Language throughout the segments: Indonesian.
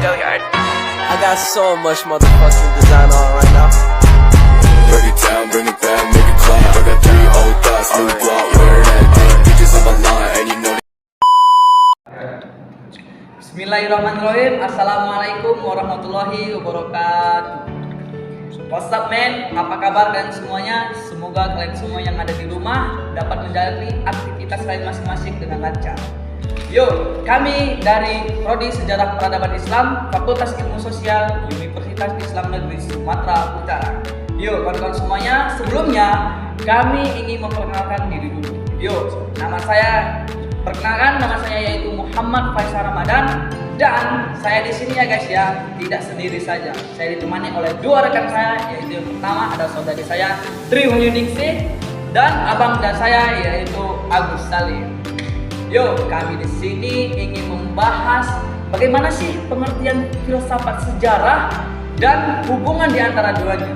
I got so much motherfucking design on right now. Break it down, bring it back, make it clap. I got 3 old thoughts, new block, wear that thing. Bitches on my line, and you know. Bismillahirrahmanirrahim. Assalamualaikum warahmatullahi wabarakatuh. What's up men? Apa kabar kalian semuanya? Semoga kalian semua yang ada di rumah dapat menjalani aktivitas kalian masing-masing dengan lancar. Yuk, kami dari Prodi Sejarah Peradaban Islam, Fakultas Ilmu Sosial, Universitas Islam Negeri Sumatera Utara. Yuk, kawan-kawan semuanya, sebelumnya kami ingin memperkenalkan diri dulu. Yuk, nama saya yaitu Muhammad Faisal Ramadan, dan saya di sini ya guys ya, tidak sendiri saja. Saya ditemani oleh 2 rekan saya, yaitu yang pertama ada saudari saya Tri Wahyuningsih dan abang dan saya yaitu Agus Salim. Yuk, kami di sini ingin membahas bagaimana sih pengertian filsafat sejarah dan hubungan di antara keduanya.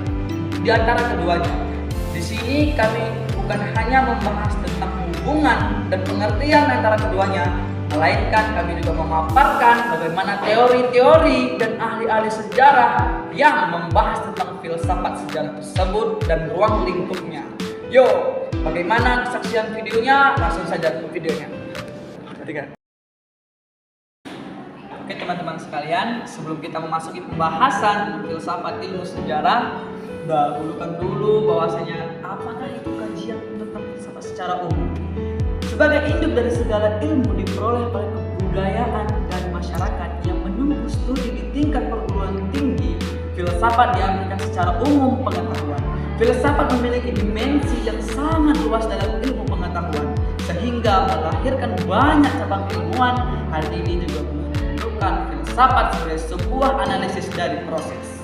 Di sini kami bukan hanya membahas tentang hubungan dan pengertian antara keduanya, melainkan kami juga memaparkan bagaimana teori-teori dan ahli-ahli sejarah yang membahas tentang filsafat sejarah tersebut dan ruang lingkupnya. Yuk, bagaimana kesaksian videonya? Langsung saja ke videonya. Oke teman-teman sekalian, sebelum kita memasuki pembahasan filsafat ilmu sejarah, dahulukan dulu bahwasanya apakah itu kajian tentang filsafat secara umum. Sebagai induk dari segala ilmu diperoleh oleh kebudayaan dan masyarakat yang menunggu studi di tingkat perguruan tinggi, filsafat diartikan secara umum pengetahuan. Filsafat memiliki dimensi yang sangat luas dalam ilmu pengetahuan, sehingga melahirkan banyak cabang ilmuwan. Hal ini juga menunjukkan filsafat sebagai sebuah analisis dari proses.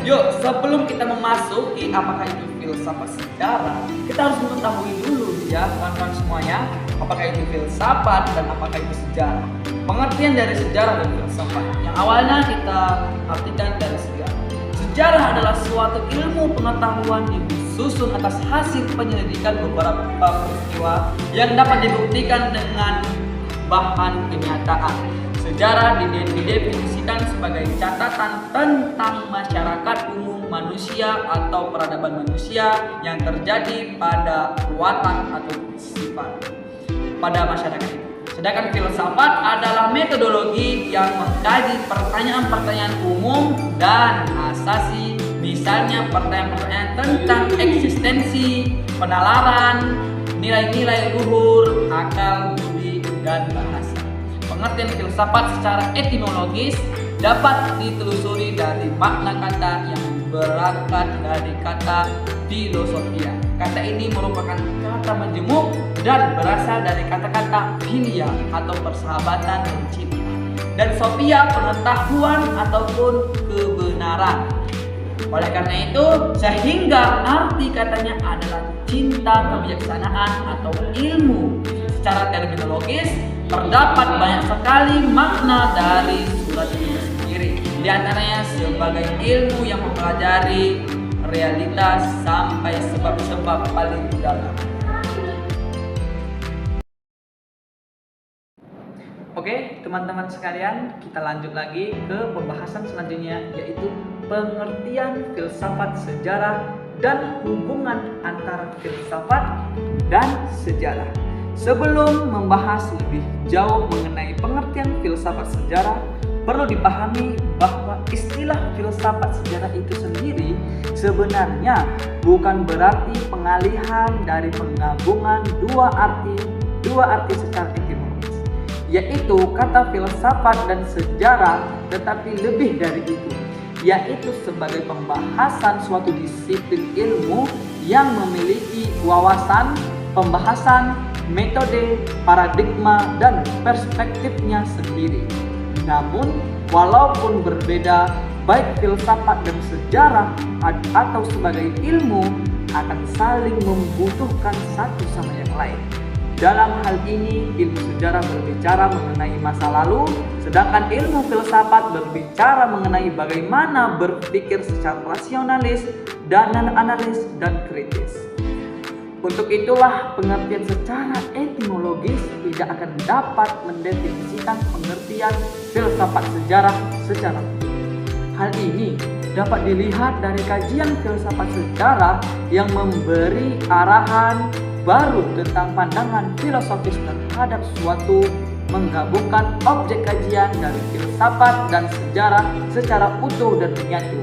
Yuk, sebelum kita memasuki apakah itu filsafat sejarah, kita harus mengetahui dulu ya kawan-kawan semuanya, apakah itu filsafat dan apakah itu sejarah. Pengertian dari sejarah dan filsafat yang awalnya kita artikan dari sejarah. Sejarah adalah suatu ilmu pengetahuan yang disusun atas hasil penyelidikan beberapa peristiwa yang dapat dibuktikan dengan bahan kenyataan. Sejarah didefinisikan sebagai catatan tentang masyarakat umum manusia atau peradaban manusia yang terjadi pada watak atau sifat pada masyarakat itu. Sedangkan filsafat adalah metodologi yang mengkaji pertanyaan-pertanyaan umum dan asasi, misalnya pertanyaan-pertanyaan tentang eksistensi, penalaran, nilai-nilai luhur, akal, budi, dan bahasa. Pengertian filsafat secara etimologis dapat ditelusuri dari makna kata yang berangkat dari kata filosofia. Kata ini merupakan kata majemuk dan berasal dari kata-kata philia atau persahabatan dan cinta, dan sophia pengetahuan ataupun kebenaran. Oleh karena itu, sehingga arti katanya adalah cinta kebijaksanaan atau ilmu. Secara terminologis, terdapat banyak sekali makna dari surat itu sendiri. Di antaranya sebagai ilmu yang mempelajari realitas sampai sebab-sebab paling dalam. Oke, teman-teman sekalian, kita lanjut lagi ke pembahasan selanjutnya, yaitu pengertian filsafat sejarah dan hubungan antara filsafat dan sejarah. Sebelum membahas lebih jauh mengenai pengertian filsafat sejarah, perlu dipahami bahwa istilah filsafat sejarah itu sendiri sebenarnya bukan berarti pengalihan dari penggabungan dua arti secara etimologis, yaitu kata filsafat dan sejarah, tetapi lebih dari itu, yaitu sebagai pembahasan suatu disiplin ilmu yang memiliki wawasan, pembahasan, metode, paradigma, dan perspektifnya sendiri. Namun, walaupun berbeda, baik filsafat dan sejarah atau sebagai ilmu akan saling membutuhkan satu sama yang lain. Dalam hal ini, ilmu sejarah berbicara mengenai masa lalu, sedangkan ilmu filsafat berbicara mengenai bagaimana berpikir secara rasionalis dan analis dan kritis. Untuk itulah pengertian secara etimologis tidak akan dapat mendefinisikan pengertian filsafat sejarah secara utuh. Hal ini dapat dilihat dari kajian filsafat sejarah yang memberi arahan baru tentang pandangan filosofis terhadap suatu, menggabungkan objek kajian dari filsafat dan sejarah secara utuh dan menyatu.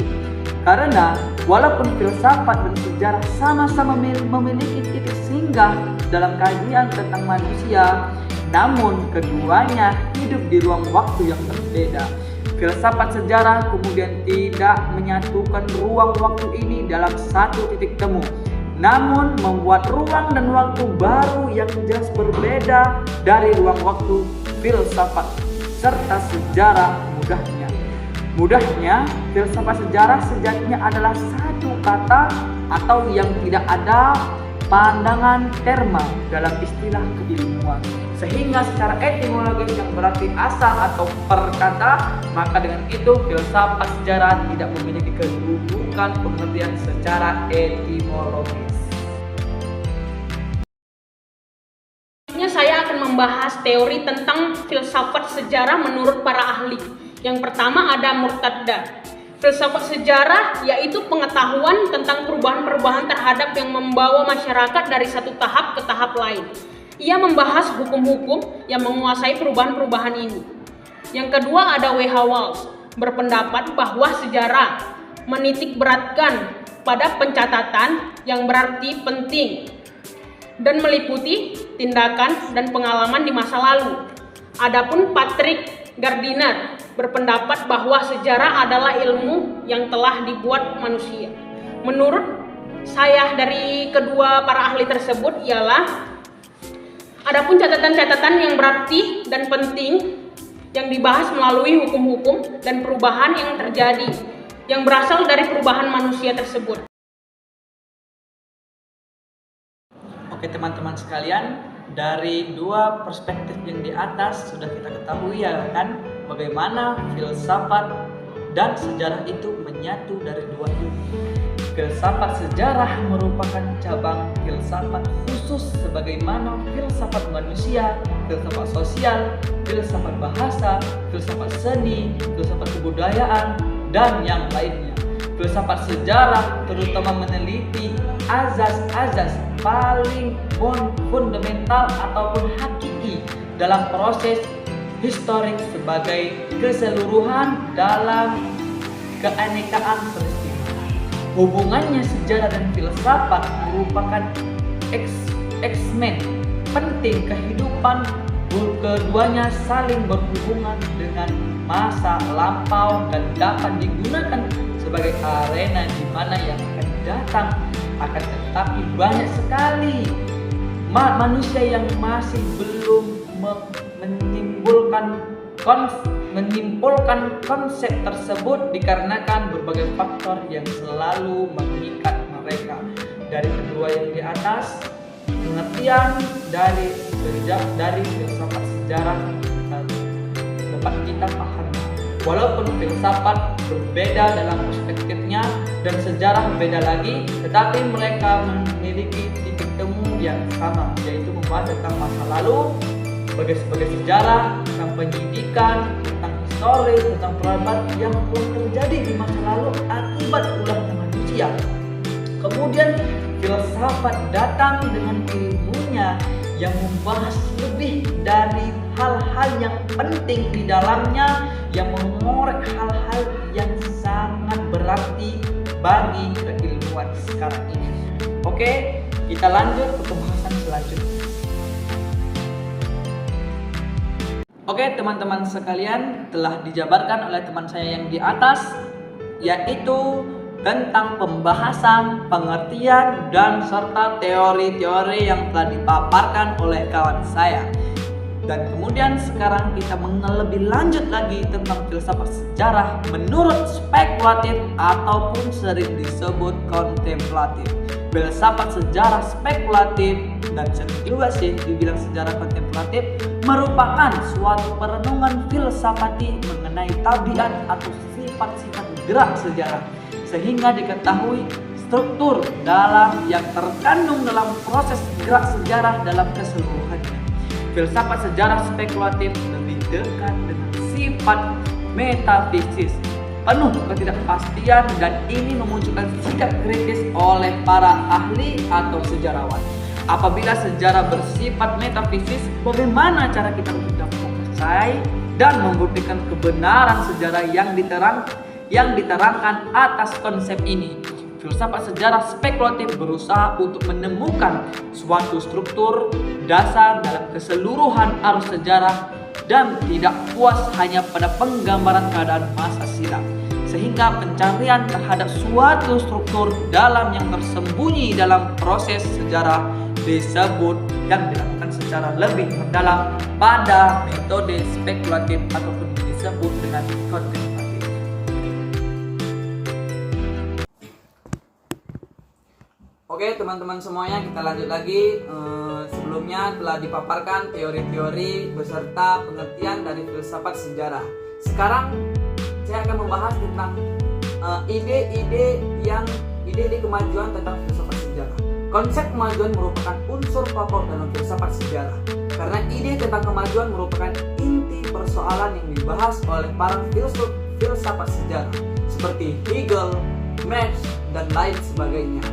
Karena walaupun filsafat dan sejarah sama-sama memiliki titik singgah dalam kajian tentang manusia, namun keduanya hidup di ruang waktu yang berbeda. Filsafat sejarah kemudian tidak menyatukan ruang waktu ini dalam satu titik temu, namun membuat ruang dan waktu baru yang jelas berbeda dari ruang waktu filsafat serta sejarah. Mudahnya, filsafat sejarah sejatinya adalah satu kata atau yang tidak ada pandangan terma dalam istilah keilmuan. Sehingga secara etimologis yang berarti asal atau perkata, maka dengan itu filsafat sejarah tidak memiliki kedudukan pengertian secara etimologis. Saya akan membahas teori tentang filsafat sejarah menurut para ahli. Yang pertama ada Murtadda. Filsafat sejarah yaitu pengetahuan tentang perubahan-perubahan terhadap yang membawa masyarakat dari satu tahap ke tahap lain. Ia membahas hukum-hukum yang menguasai perubahan-perubahan ini. Yang kedua ada W.H. Walsh, berpendapat bahwa sejarah menitik beratkan pada pencatatan yang berarti penting dan meliputi tindakan dan pengalaman di masa lalu. Adapun Patrick Gardiner berpendapat bahwa sejarah adalah ilmu yang telah dibuat manusia. Menurut saya dari kedua para ahli tersebut ialah adapun catatan-catatan yang berarti dan penting yang dibahas melalui hukum-hukum dan perubahan yang terjadi yang berasal dari perubahan manusia tersebut. Oke teman-teman sekalian, dari dua perspektif yang di atas sudah kita ketahui ya kan, bagaimana filsafat dan sejarah itu menyatu dari dua ilmu. Filsafat sejarah merupakan cabang filsafat khusus sebagaimana filsafat manusia, filsafat sosial, filsafat bahasa, filsafat seni, filsafat kebudayaan, dan yang lainnya. Filsafat sejarah terutama meneliti azas-azas paling fundamental ataupun hakiki dalam proses historik sebagai keseluruhan dalam keanekaan peristiwa. Hubungannya sejarah dan filsafat merupakan eksmen penting kehidupan. Keduanya saling berhubungan dengan masa lampau dan dapat digunakan sebagai arena di mana yang akan datang. Akan tetapi banyak sekali manusia yang masih belum menyimpulkan konsep tersebut dikarenakan berbagai faktor yang selalu mengikat mereka. Dari kedua yang di atas, pengertian dari filsafat sejarah dapat kita pahami. Walaupun filsafat berbeda dalam perspektifnya dan sejarah berbeda lagi, tetapi mereka memiliki titik temu yang sama, yaitu membahas tentang masa lalu sebagai sejarah, tentang penyidikan, tentang historis, tentang peradaban yang telah terjadi di masa lalu akibat ulahnya manusia. Kemudian filsafat datang dengan ilmunya yang membahas lebih dari hal-hal yang penting di dalamnya, yang mengorek hal-hal yang sangat berarti bagi keilmuan sekarang ini. Oke, kita lanjut ke pembahasan selanjutnya. Oke, teman-teman sekalian, telah dijabarkan oleh teman saya yang di atas, yaitu tentang pembahasan, pengertian, dan serta teori-teori yang telah dipaparkan oleh kawan saya. Dan kemudian sekarang kita lebih lanjut lagi tentang filsafat sejarah menurut spekulatif ataupun sering disebut kontemplatif. Filsafat sejarah spekulatif dan sering juga sih dibilang sejarah kontemplatif merupakan suatu perenungan filsafati mengenai tabiat atau sifat-sifat gerak sejarah, sehingga diketahui struktur dalam yang terkandung dalam proses gerak sejarah dalam keseluruhannya. Filsafat sejarah spekulatif lebih dekat dengan sifat metafisis, penuh ketidakpastian, dan ini memunculkan sikap kritis oleh para ahli atau sejarawan. Apabila sejarah bersifat metafisis, bagaimana cara kita untuk dapat mempercayai dan membuktikan kebenaran sejarah yang diterangkan atas konsep ini? Filsafat sejarah spekulatif berusaha untuk menemukan suatu struktur dasar dalam keseluruhan arus sejarah dan tidak puas hanya pada penggambaran keadaan masa silam, sehingga pencarian terhadap suatu struktur dalam yang tersembunyi dalam proses sejarah disebut yang dilakukan secara lebih mendalam pada metode spekulatif ataupun disebut dengan kontemplatif. Oke teman-teman semuanya, kita lanjut lagi. Sebelumnya telah dipaparkan teori-teori beserta pengertian dari filsafat sejarah. Sekarang saya akan membahas tentang ide-ide kemajuan tentang filsafat sejarah. Konsep kemajuan merupakan unsur pokok dalam filsafat sejarah, karena ide tentang kemajuan merupakan inti persoalan yang dibahas oleh para filsafat sejarah seperti Hegel, Marx, dan lain sebagainya.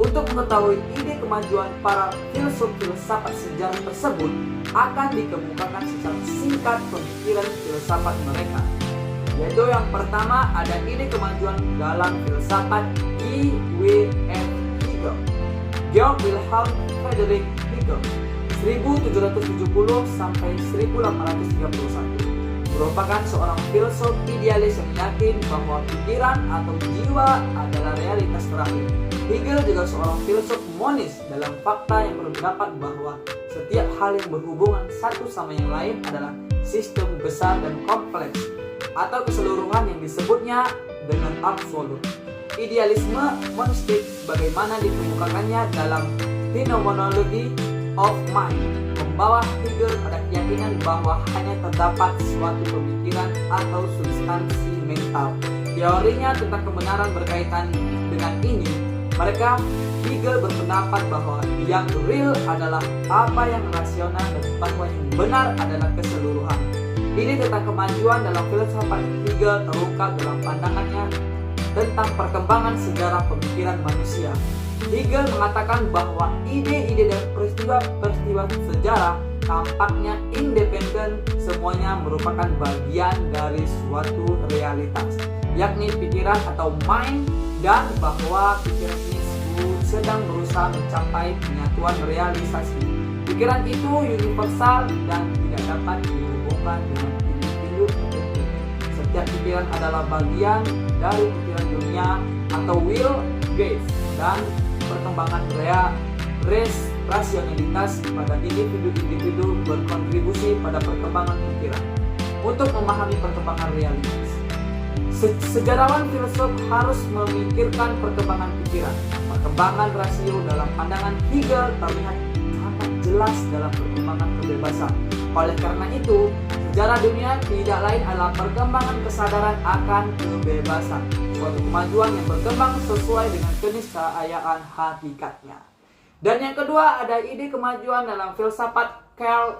Untuk mengetahui ide kemajuan para filsafat sejarah tersebut, akan dikemukakan secara singkat pemikiran filsafat mereka. Yaitu yang pertama ada ide kemajuan dalam filsafat I.W.F. Hegel, Georg Wilhelm Friedrich Hegel, 1770 sampai 1831. Merupakan seorang filsuf idealis yang yakin bahwa pikiran atau jiwa adalah realitas terakhir. Hegel juga seorang filsuf monis dalam fakta yang berpendapat bahwa setiap hal yang berhubungan satu sama yang lain adalah sistem besar dan kompleks, atau keseluruhan yang disebutnya dengan absolut. Idealisme monistik sebagaimana dikemukakannya dalam Phenomenology of Mind membawa Hegel pada keyakinan bahwa hanya terdapat suatu pemikiran atau substansi mental. Teorinya tentang kebenaran berkaitan dengan ini. Hegel berpendapat bahwa yang real adalah apa yang rasional dan bahwa yang benar adalah keseluruhan. Ini tentang kemajuan dalam filsafat Hegel terungkap dalam pandangannya tentang perkembangan sejarah pemikiran manusia. Hegel mengatakan bahwa ide-ide dan peristiwa sejarah tampaknya independen, semuanya merupakan bagian dari suatu realitas, yakni pikiran atau mind, dan bahwa pikiran ini sedang berusaha mencapai penyatuan realisasi. Pikiran itu universal dan tidak dapat dihubungkan dengan individu tertentu. Setiap pikiran adalah bagian dari pikiran dunia atau will base, dan perkembangan rasionalitas pada individu-individu berkontribusi pada perkembangan pikiran. Untuk memahami perkembangan realitas, sejarawan filsuf harus memikirkan perkembangan pikiran. Perkembangan rasio dalam pandangan Hegel terlihat sangat jelas dalam perkembangan kebebasan. Oleh karena itu, sejarah dunia tidak lain adalah perkembangan kesadaran akan kebebasan, suatu kemajuan yang berkembang sesuai dengan keniscayaan hakikatnya. Dan yang kedua ada ide kemajuan dalam filsafat Karl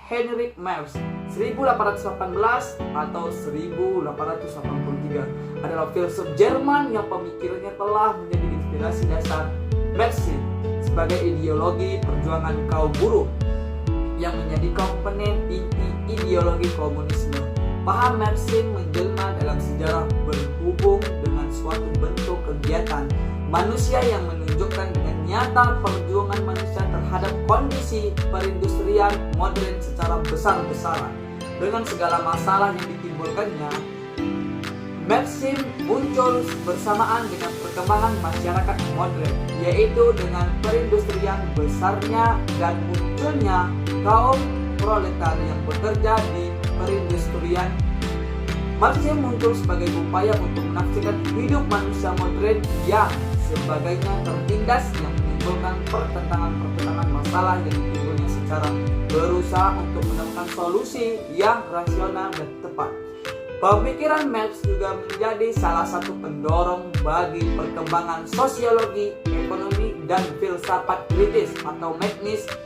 Heinrich Marx, 1818 atau 1883, adalah filsuf Jerman yang pemikirannya telah menjadi inspirasi dasar Marxisme sebagai ideologi perjuangan kaum buruh yang menjadi komponen inti ideologi komunisme. Paham Marxisme menjelma dalam sejarah berhubung dengan suatu bentuk kegiatan manusia yang menunjukkan dengan nyata perjuangan manusia terhadap kondisi perindustrian modern secara besar-besaran. Dengan segala masalah yang ditimbulkannya, Marxisme muncul bersamaan dengan perkembangan masyarakat modern, yaitu dengan perindustrian besarnya dan munculnya kaum proletar yang bekerja di perindustrian. Marxisme muncul sebagai upaya untuk menafsirkan hidup manusia modern yang sebagainya tertindas, yang menimbulkan pertentangan masalah yang timbulnya secara berusaha untuk menemukan solusi yang rasional dan tepat. Pemikiran Marx juga menjadi salah satu pendorong bagi perkembangan sosiologi, ekonomi, dan filsafat kritis atau Marxisme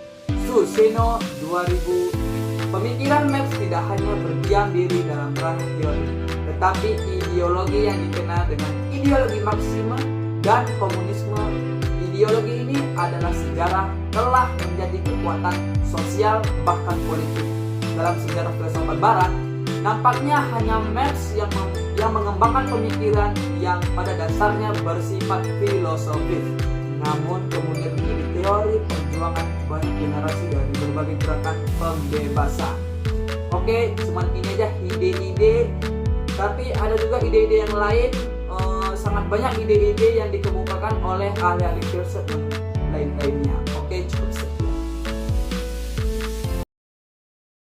Suseno 2000. Pemikiran Marx tidak hanya berdiam diri dalam ranah teori, tetapi ideologi yang dikenal dengan ideologi Marxisme dan komunisme. Ideologi ini adalah sejarah telah menjadi kekuatan sosial bahkan politik. Dalam sejarah filsafat barat, nampaknya hanya Marx yang mengembangkan pemikiran yang pada dasarnya bersifat filosofis, namun kemudian menjadi teori perjuangan banyak generasi dari berbagai gerakan pembebasan. Oke, cuman ini aja ide-ide, tapi ada juga ide-ide yang lain. Sangat banyak ide-ide yang dikemukakan oleh ahli-ahli filsafat lain-lainnya. Oke, cukup sekian.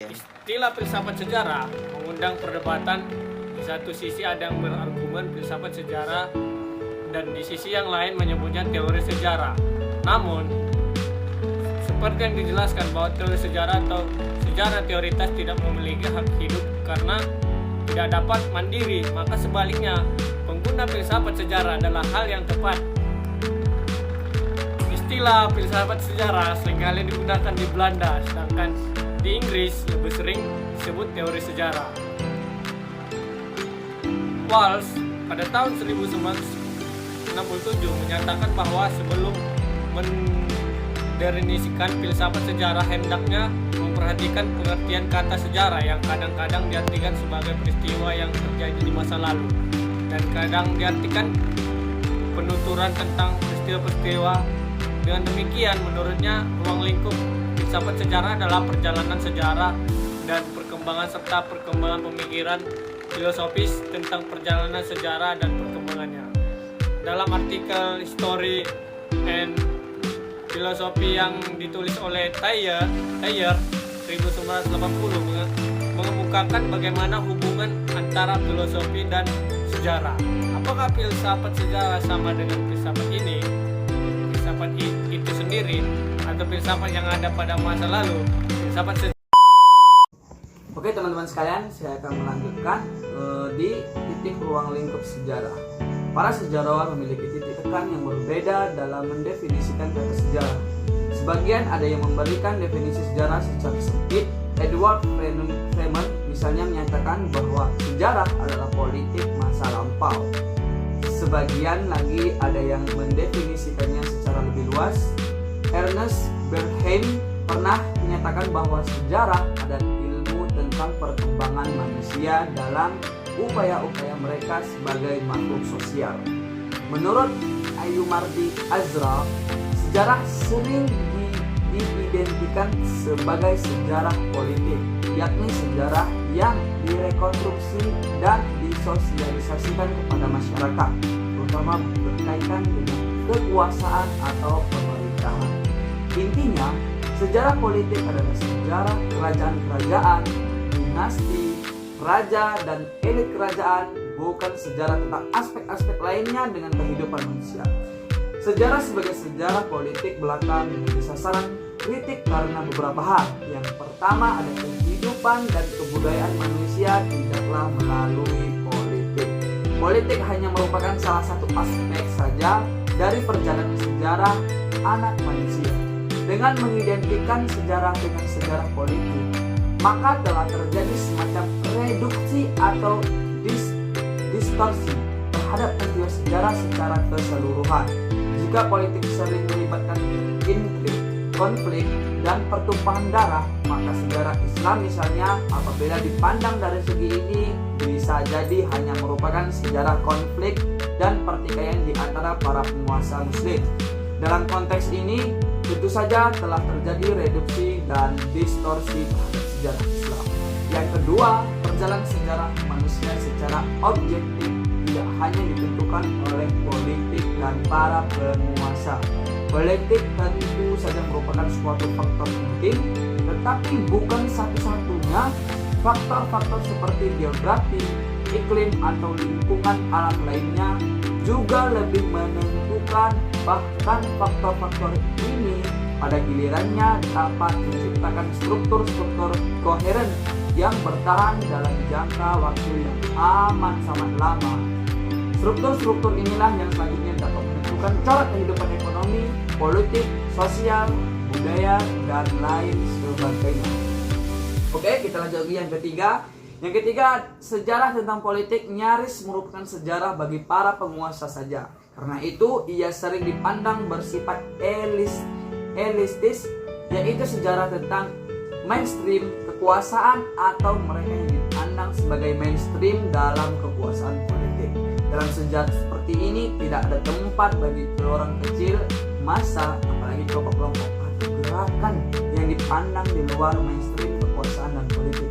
Istilah filsafat sejarah mengundang perdebatan. Di satu sisi ada yang berargumen filsafat sejarah dan di sisi yang lain menyebutnya teori sejarah. Namun, seperti yang dijelaskan bahwa teori sejarah atau sejarah teoritas tidak memiliki hak hidup karena tidak dapat mandiri, maka sebaliknya pengguna filsafat sejarah adalah hal yang tepat. Istilah filsafat sejarah seringkali digunakan di Belanda, sedangkan di Inggris lebih sering disebut teori sejarah. Walsh pada tahun 1967 menyatakan bahwa sebelum mendefinisikan filsafat sejarah hendaknya memperhatikan pengertian kata sejarah yang kadang-kadang diartikan sebagai peristiwa yang terjadi di masa lalu dan kadang diartikan penuturan tentang peristiwa-peristiwa. Dengan demikian, menurutnya ruang lingkup filsafat sejarah adalah perjalanan sejarah dan perkembangan serta perkembangan pemikiran filosofis tentang perjalanan sejarah dan perkembangannya. Dalam artikel History and Philosophy yang ditulis oleh Thayer 1980 mengemukakan bagaimana hubungan antara filosofi dan sejarah. Apakah filsafat sejarah sama dengan filsafat ini? Filsafat itu sendiri atau filsafat yang ada pada masa lalu? Filsafat sejarah. Oke teman-teman sekalian, saya akan melanjutkan di titik ruang lingkup sejarah. Para sejarawan memiliki titik tekan yang berbeda dalam mendefinisikan kata sejarah. Sebagian ada yang memberikan definisi sejarah secara sempit. Edward Freeman misalnya menyatakan bahwa sejarah adalah politik masa lampau. Sebagian lagi ada yang mendefinisikannya secara lebih luas. Ernest Bernheim pernah menyatakan bahwa sejarah adalah ilmu tentang perkembangan manusia dalam upaya-upaya mereka sebagai makhluk sosial. Menurut Ayumardi Azra, sejarah sering diidentikan sebagai sejarah politik, yakni sejarah yang direkonstruksi dan disosialisasikan kepada masyarakat, terutama berkaitan dengan kekuasaan atau pemerintahan. Intinya, sejarah politik adalah sejarah kerajaan-kerajaan, dinasti, raja dan elit kerajaan, bukan sejarah tentang aspek-aspek lainnya dengan kehidupan manusia. Sejarah sebagai sejarah politik belaka menjadi sasaran kritik karena beberapa hal. Yang pertama ada kehidupan dan kebudayaan manusia tidaklah melalui politik. Politik hanya merupakan salah satu aspek saja dari perjalanan sejarah anak manusia. Dengan mengidentikan sejarah dengan sejarah politik, maka telah terjadi semacam reduksi atau distorsi terhadap peristiwa sejarah secara keseluruhan. Jika politik sering melibatkan intrik, konflik, dan pertumpahan darah, maka sejarah Islam misalnya apabila dipandang dari segi ini bisa jadi hanya merupakan sejarah konflik dan pertikaian di antara para penguasa muslim. Dalam konteks ini tentu saja telah terjadi reduksi dan distorsi terhadap sejarah Islam. Yang kedua, perjalanan sejarah manusia secara objektif tidak hanya ditentukan oleh politik dan para penguasa. Politik tentu saja merupakan suatu faktor penting, tetapi bukan satu-satunya. Faktor-faktor seperti geografi, iklim atau lingkungan alam lainnya juga lebih menentukan. Bahkan faktor-faktor ini pada gilirannya dapat menciptakan struktur-struktur koheren yang bertahan dalam jangka waktu yang amat sangat lama. Struktur-struktur inilah yang selanjutnya dapat menentukan corak kehidupan ekonomi, politik, sosial, budaya, dan lain sebagainya. Oke, kita lanjut lagi yang ketiga. Yang ketiga, sejarah tentang politik nyaris merupakan sejarah bagi para penguasa saja. Karena itu, ia sering dipandang bersifat elistis, yaitu sejarah tentang mainstream kekuasaan atau mereka yang dipandang sebagai mainstream dalam kekuasaan politik. Dalam sejarah seperti ini, tidak ada tempat bagi orang kecil, massa, apalagi kelompok-kelompok atau gerakan yang dipandang di luar mainstream kekuasaan dan politik.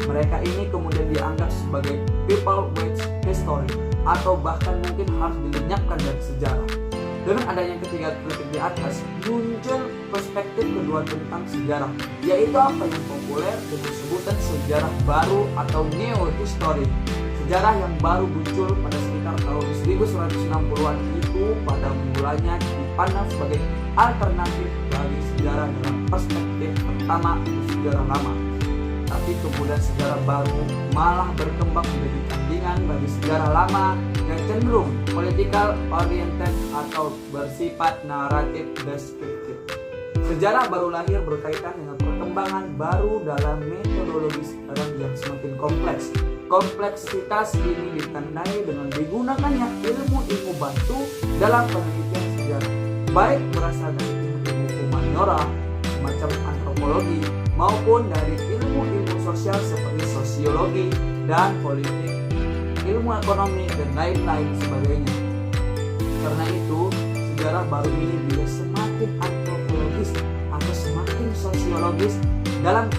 Mereka ini kemudian dianggap sebagai people with history atau bahkan mungkin harus dilenyapkan dari sejarah. Dengan adanya ketiga kritik di atas, muncul perspektif kedua tentang sejarah, yaitu apa yang populer dengan sebutan sejarah baru atau neo-history. Sejarah yang baru muncul pada sekitar tahun 1960-an itu pada mulanya dipandang sebagai alternatif bagi sejarah dalam perspektif pertama sejarah lama. Tapi kemudian sejarah baru malah berkembang menjadi tandingan bagi sejarah lama yang cenderung political oriented atau bersifat naratif deskriptif. Sejarah baru lahir berkaitan dengan perkembangan baru dalam metodologi sejarah yang semakin kompleks. Kompleksitas ini ditandai dengan digunakannya ilmu-ilmu bantu dalam penelitian sejarah, baik berasal dari ilmu humaniora semacam antropologi maupun dari ilmu-ilmu sosial seperti sosiologi dan politik, ilmu ekonomi, dan lain-lain sebagainya. Karena itu, sejarah baru ini bila semakin antropologis atau semakin sosiologis. Dalam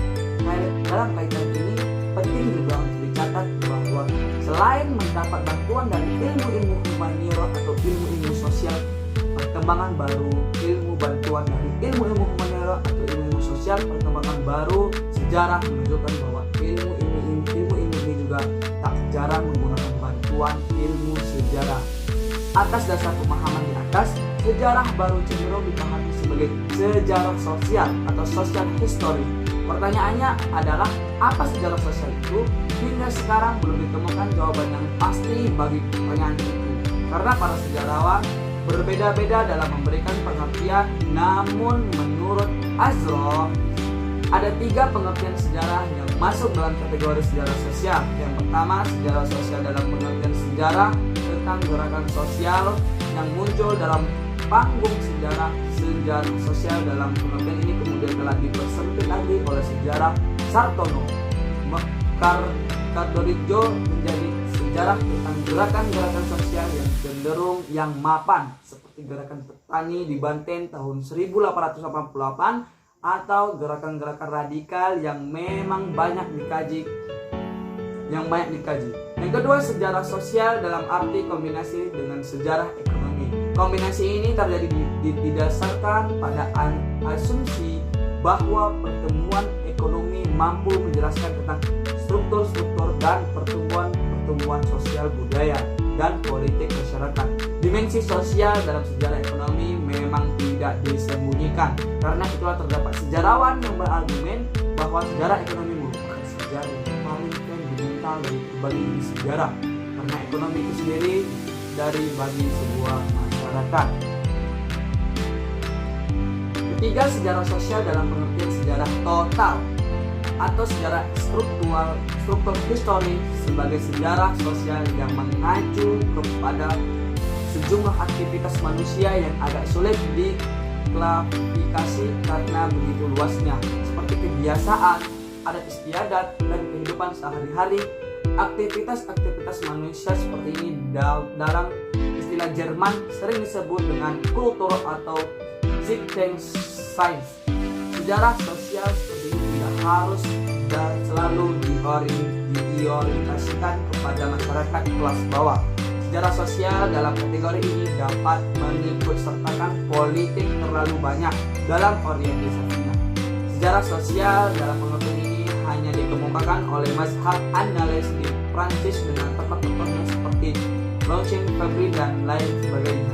kaitan ini, penting juga untuk dicatat bahwa selain mendapat bantuan dari ilmu-ilmu humaniora atau ilmu-ilmu sosial, perkembangan baru ilmu bantuan dari ilmu-ilmu humaniora atau ilmu sosial, perkembangan baru sejarah menunjukkan bahwa ilmu ini juga tak jarang menggunakan bantuan ilmu sejarah. Atas dasar pemahaman di atas, sejarah baru cenderung dipahami sebagai sejarah sosial atau social history. Pertanyaannya adalah, apa sejarah sosial itu? Hingga sekarang belum ditemukan jawaban yang pasti bagi pertanyaan itu. Karena para sejarawan berbeda-beda dalam memberikan pengertian, namun menurut Azro ada 3 pengertian sejarah yang masuk dalam kategori sejarah sosial. Yang pertama, sejarah sosial dalam pengertian sejarah tentang gerakan sosial yang muncul dalam panggung sejarah. Sejarah sosial dalam pengertian ini kemudian telah dipersempit lagi oleh sejarah Sartono Kardorijo menjadi sejarah tentang gerakan-gerakan sosial yang cenderung yang mapan, seperti gerakan petani di Banten tahun 1888 atau gerakan-gerakan radikal yang memang banyak dikaji. Yang kedua, sejarah sosial dalam arti kombinasi dengan sejarah ekonomi. Kombinasi ini terjadi didasarkan pada asumsi bahwa pertumbuhan ekonomi mampu menjelaskan tentang struktur-struktur dan pertumbuhan sosial budaya dan politik masyarakat. Dimensi sosial dalam sejarah ekonomi memang tidak disembunyikan. Karena itulah terdapat sejarawan yang berargumen bahwa sejarah ekonomi merupakan sejarah yang paling fundamental dari berbagai sejarah. Karena ekonomi itu sendiri dari bagi sebuah masyarakat. Ketiga, sejarah sosial dalam pengertian sejarah total atau sejarah struktur histori sebagai sejarah sosial yang mengacu kepada sejumlah aktivitas manusia yang agak sulit diklasifikasi karena begitu luasnya, seperti kebiasaan, adat istiadat, dan kehidupan sehari-hari. Aktivitas manusia seperti ini dalam istilah Jerman sering disebut dengan kultur atau Zeitgeist. Sejarah sosial seperti ini tidak harus dan selalu diorientasikan kepada masyarakat kelas bawah. Sejarah sosial dalam kategori ini dapat mengikut sertakan politik terlalu banyak dalam orientasinya. Sejarah sosial dalam pengertian ini hanya dikemukakan oleh mazhab analis di Prancis dengan tokoh-tokohnya seperti Laurent Fabry dan lain sebagainya.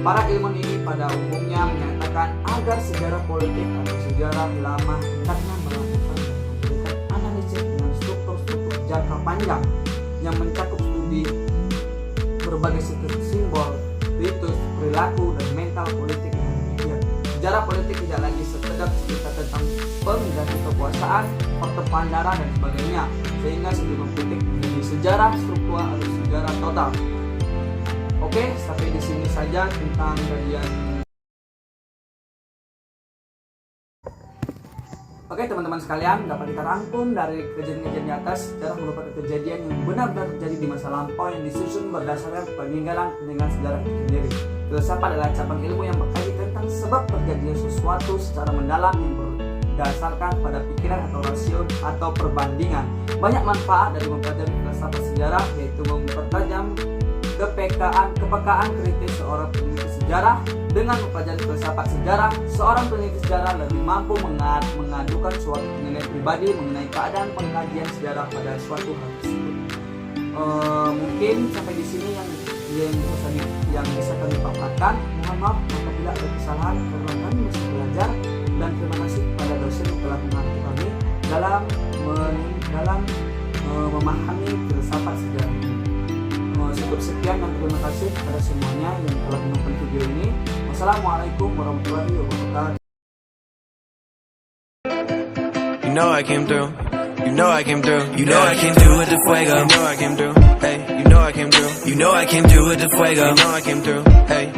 Para ilmuwan ini pada umumnya menyatakan agar sejarah politik atau sejarah lama hendaknya melakukan dan memberikan analisis dengan jangka panjang yang mencakup studi berbagai simbol, ritus, perilaku, dan mental politik yang demikian. Sejarah politik tidak lagi sekedar cerita tentang pengganti kekuasaan, faktor Pandara, dan sebagainya, sehingga sebelum politik menjadi sejarah struktural atau sejarah total. Oke, sampai di sini saja tentang kajian. Oke teman-teman sekalian, dapat kita rangkum dari kejadian-kejadian di atas. Sejarah merupakan kejadian yang benar-benar terjadi di masa lampau yang disusun berdasarkan peninggalan sejarah itu sendiri. Filsafat adalah cabang ilmu yang mengkaji tentang sebab terjadinya sesuatu secara mendalam yang berdasarkan pada pikiran atau rasio atau perbandingan. Banyak manfaat dari mempelajari filsafat sejarah, yaitu mempertajam kepekaan kritis seorang peneliti sejarah. Dengan mempelajari filsafat sejarah, seorang peneliti sejarah lebih mampu mengadukan suatu penilaian pribadi mengenai keadaan pengkajian sejarah pada suatu hal tersebut. Mungkin sampai di sini yang bisa kami paparkan. Mohon maaf apabila ada kesalahan, karena kami masih belajar, dan terima kasih kepada dosen yang telah membantu kami dalam memahami filsafat sejarah ini. Cukup sekian dan terima kasih kepada semuanya yang telah menonton video ini. Wassalamualaikum warahmatullahi wabarakatuh. You know I came through. You know I came through. You know I came through with the fuego. You know I came through. Hey, you know I came through. You know I came through with the fuego. You know I came through. Hey.